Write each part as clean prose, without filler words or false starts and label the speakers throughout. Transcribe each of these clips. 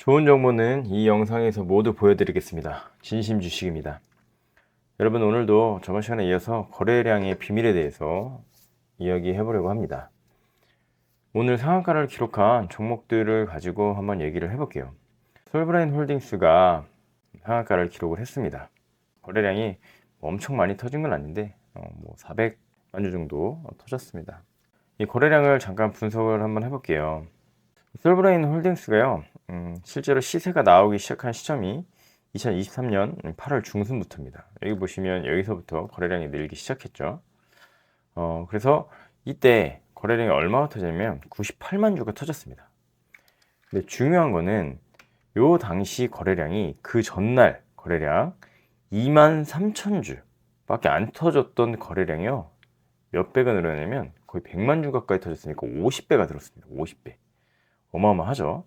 Speaker 1: 좋은 정보는 이 영상에서 모두 보여드리겠습니다. 진심 주식입니다. 여러분, 오늘도 저번 시간에 이어서 거래량의 비밀에 대해서 이야기해 보려고 합니다. 오늘 상한가를 기록한 종목들을 가지고 한번 얘기를 해볼게요. 솔브라인 홀딩스가 상한가를 기록을 했습니다. 거래량이 엄청 많이 터진 건 아닌데 400만 주 정도 터졌습니다. 이 거래량을 잠깐 분석을 한번 해볼게요. 솔브라인 홀딩스가요, 실제로 시세가 나오기 시작한 시점이 2023년 8월 중순부터입니다. 여기 보시면 여기서부터 거래량이 늘기 시작했죠. 그래서 이때 거래량이 얼마가 터졌냐면 98만 주가 터졌습니다. 근데 중요한 거는 요 당시 거래량이 그 전날 거래량 23,000주 밖에 안 터졌던 거래량이요, 몇 배가 늘어나냐면 거의 100만 주 가까이 터졌으니까 50배가 들었습니다. 50배. 어마어마하죠.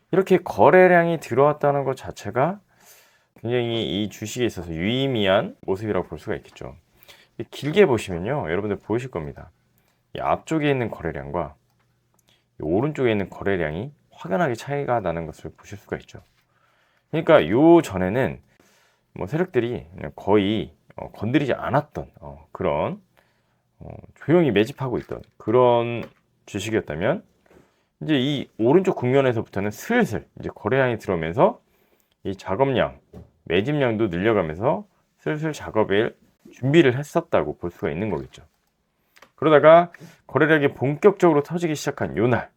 Speaker 1: 이렇게 거래량이 들어왔다는 것 자체가 굉장히 이 주식에 있어서 유의미한 모습이라고 볼 수가 있겠죠. 길게 보시면요, 여러분들 보이실 겁니다. 이 앞쪽에 있는 거래량과 이 오른쪽에 있는 거래량이 확연하게 차이가 나는 것을 보실 수가 있죠. 그러니까 요 전에는 세력들이 거의 건드리지 않았던 그런 조용히 매집하고 있던 그런 주식이었다면, 이제 이 오른쪽 국면에서부터는 슬슬 이제 거래량이 들어오면서 이 작업량, 매집량도 늘려가면서 슬슬 작업을 준비를 했었다고 볼 수가 있는 거겠죠. 그러다가 거래량이 본격적으로 터지기 시작한 요날,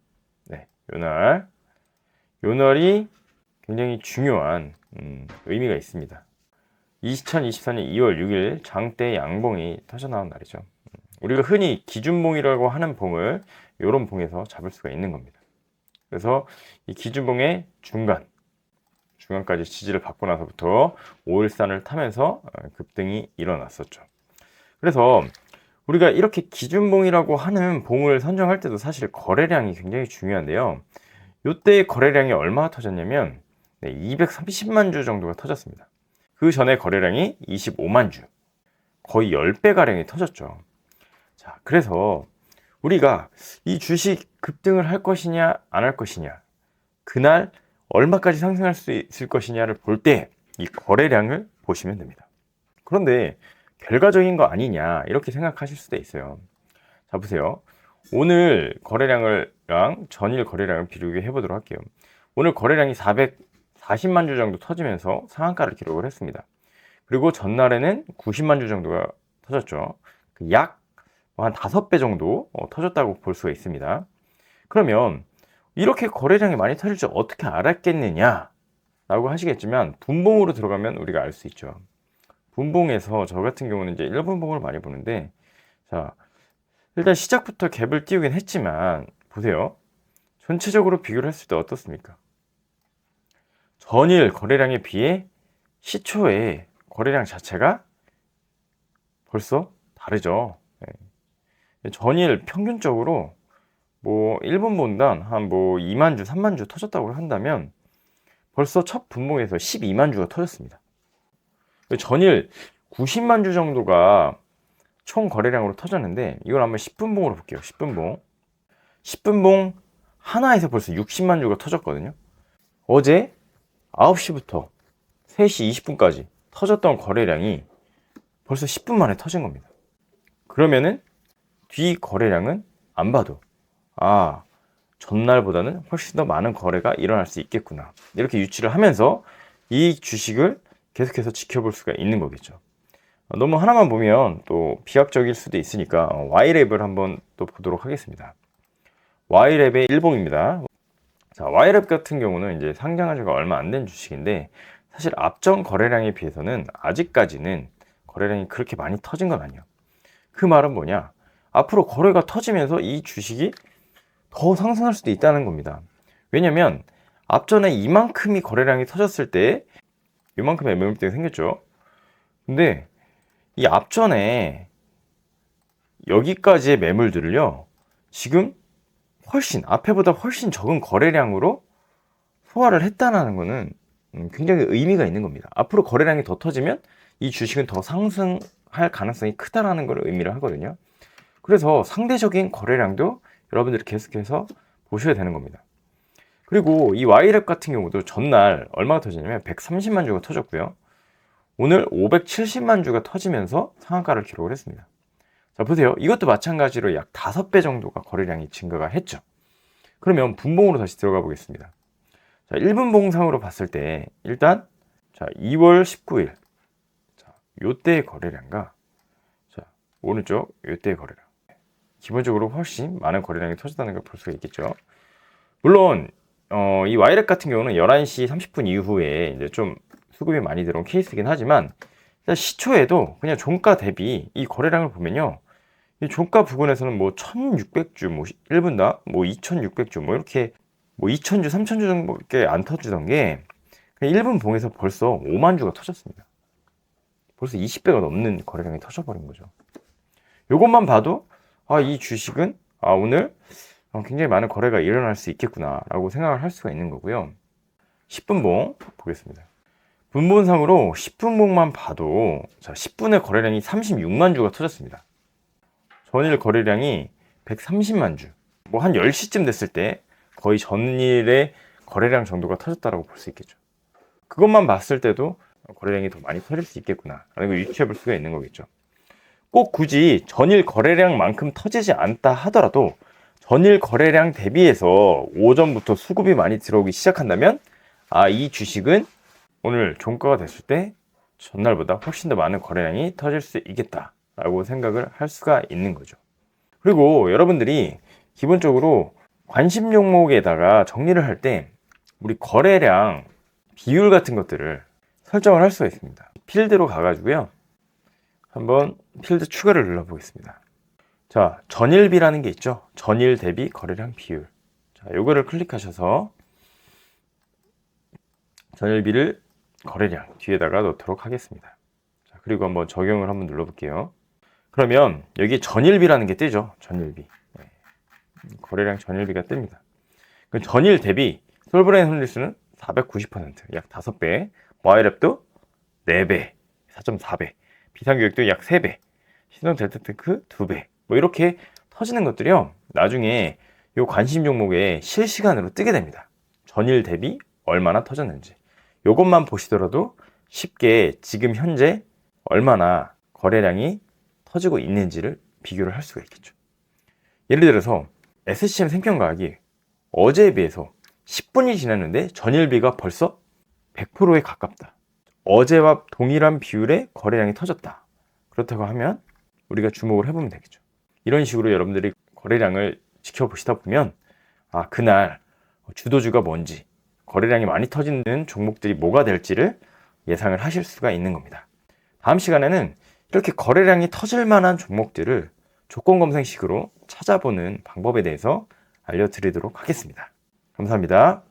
Speaker 1: 요날이 굉장히 중요한 의미가 있습니다. 2024년 2월 6일 장대 양봉이 터져나온 날이죠. 우리가 흔히 기준봉이라고 하는 봉을 이런 봉에서 잡을 수가 있는 겁니다. 그래서 이 기준봉의 중간까지 지지를 받고 나서부터 5일선을 타면서 급등이 일어났었죠. 그래서 우리가 이렇게 기준봉이라고 하는 봉을 선정할 때도 사실 거래량이 굉장히 중요한데요. 이때 거래량이 얼마나 터졌냐면 230만 주 정도가 터졌습니다. 그 전에 거래량이 25만 주, 거의 10배가량이 터졌죠. 자, 그래서 우리가 이 주식 급등을 할 것이냐 안 할 것이냐, 그날 얼마까지 상승할 수 있을 것이냐를 볼 때 이 거래량을 보시면 됩니다. 그런데 결과적인 거 아니냐 이렇게 생각하실 수도 있어요. 자, 보세요. 오늘 거래량이랑 전일 거래량을 비교해 보도록 할게요. 오늘 거래량이 440만 주 정도 터지면서 상한가를 기록을 했습니다. 그리고 전날에는 90만 주 정도가 터졌죠. 약 한 5배 정도 터졌다고 볼 수가 있습니다. 그러면 이렇게 거래량이 많이 터질 줄 어떻게 알았겠느냐 라고 하시겠지만, 분봉으로 들어가면 우리가 알 수 있죠. 분봉에서 저 같은 경우는 이제 1분봉을 많이 보는데, 자, 일단 시작부터 갭을 띄우긴 했지만 보세요. 전체적으로 비교를 했을 때 어떻습니까? 전일 거래량에 비해 시초의 거래량 자체가 벌써 다르죠. 전일 평균적으로 1분봉당 한 2만 주, 3만 주 터졌다고 한다면 벌써 첫 분봉에서 12만 주가 터졌습니다. 전일 90만 주 정도가 총 거래량으로 터졌는데, 이걸 한번 10분봉으로 볼게요. 10분봉 하나에서 벌써 60만 주가 터졌거든요. 어제 9시부터 3시 20분까지 터졌던 거래량이 벌써 10분 만에 터진 겁니다. 그러면은 뒤 거래량은 안 봐도 전날보다는 훨씬 더 많은 거래가 일어날 수 있겠구나, 이렇게 유추를 하면서 이 주식을 계속해서 지켜볼 수가 있는 거겠죠. 너무 하나만 보면 또 비약적일 수도 있으니까 Y랩을 한번 또 보도록 하겠습니다. Y랩의 일봉입니다. 자, Y랩 같은 경우는 이제 상장한 지가 얼마 안 된 주식인데, 사실 앞전 거래량에 비해서는 아직까지는 거래량이 그렇게 많이 터진 건 아니에요. 그 말은 뭐냐? 앞으로 거래가 터지면서 이 주식이 더 상승할 수도 있다는 겁니다. 왜냐면 앞전에 이만큼이 거래량이 터졌을 때 이만큼의 매물대가 생겼죠. 근데 이 앞전에 여기까지의 매물들을요, 지금 앞에보다 훨씬 적은 거래량으로 소화를 했다는 거는 굉장히 의미가 있는 겁니다. 앞으로 거래량이 더 터지면 이 주식은 더 상승할 가능성이 크다라는 걸 의미를 하거든요. 그래서 상대적인 거래량도 여러분들이 계속해서 보셔야 되는 겁니다. 그리고 이 YLAB 같은 경우도 전날 얼마가 터지냐면 130만 주가 터졌고요. 오늘 570만 주가 터지면서 상한가를 기록을 했습니다. 자, 보세요. 이것도 마찬가지로 약 5배 정도가 거래량이 증가가 했죠. 그러면 분봉으로 다시 들어가 보겠습니다. 자, 1분 봉상으로 봤을 때 일단 자, 2월 19일 자, 요때의 거래량과 자, 오른쪽 요때의 거래량 기본적으로 훨씬 많은 거래량이 터졌다는 걸 볼 수가 있겠죠. 물론 이 YLAB 같은 경우는 11시 30분 이후에 이제 좀 수급이 많이 들어온 케이스이긴 하지만 일단 시초에도 그냥 종가 대비 이 거래량을 보면요. 이 종가 부근에서는 뭐 1600주, 뭐 1분당 뭐 2600주, 뭐 이렇게 뭐 2000주, 3000주 정도밖에 안 터지던 게 1분 봉에서 벌써 5만 주가 터졌습니다. 벌써 20배가 넘는 거래량이 터져버린 거죠. 이것만 봐도 이 주식은 오늘 굉장히 많은 거래가 일어날 수 있겠구나 라고 생각을 할 수가 있는 거고요. 10분봉 보겠습니다. 분본상으로 10분봉만 봐도 자, 10분의 거래량이 36만 주가 터졌습니다. 전일 거래량이 130만 주. 뭐 한 10시쯤 됐을 때 거의 전일의 거래량 정도가 터졌다고 볼 수 있겠죠. 그것만 봤을 때도 거래량이 더 많이 터질 수 있겠구나 라는 걸 유추해 볼 수가 있는 거겠죠. 꼭 굳이 전일 거래량만큼 터지지 않다 하더라도 전일 거래량 대비해서 오전부터 수급이 많이 들어오기 시작한다면 이 주식은 오늘 종가가 됐을 때 전날보다 훨씬 더 많은 거래량이 터질 수 있겠다 라고 생각을 할 수가 있는 거죠. 그리고 여러분들이 기본적으로 관심 종목에다가 정리를 할 때 우리 거래량 비율 같은 것들을 설정을 할 수가 있습니다. 필드로 가가지고요. 한번 필드 추가를 눌러보겠습니다. 자, 전일비라는 게 있죠. 전일 대비 거래량 비율. 자, 요거를 클릭하셔서 전일비를 거래량 뒤에다가 넣도록 하겠습니다. 자, 그리고 한번 적용을 한번 눌러볼게요. 그러면 여기 전일비라는 게 뜨죠. 전일비. 네. 거래량 전일비가 뜹니다. 그럼 전일 대비 솔브레인 홀리스는 490%, 약 5배, YLAB도 4배, 4.4배, 비상교육도 약 3배, 신성 델타테크 2배, 뭐 이렇게 터지는 것들이요. 나중에 요 관심 종목에 실시간으로 뜨게 됩니다. 전일 대비 얼마나 터졌는지. 요것만 보시더라도 쉽게 지금 현재 얼마나 거래량이 터지고 있는지를 비교를 할 수가 있겠죠. 예를 들어서 SCM 생평가학이 어제에 비해서 10분이 지났는데 전일비가 벌써 100%에 가깝다. 어제와 동일한 비율의 거래량이 터졌다. 그렇다고 하면 우리가 주목을 해보면 되겠죠. 이런 식으로 여러분들이 거래량을 지켜보시다 보면 그날 주도주가 뭔지, 거래량이 많이 터지는 종목들이 뭐가 될지를 예상을 하실 수가 있는 겁니다. 다음 시간에는 이렇게 거래량이 터질 만한 종목들을 조건 검색식으로 찾아보는 방법에 대해서 알려드리도록 하겠습니다. 감사합니다.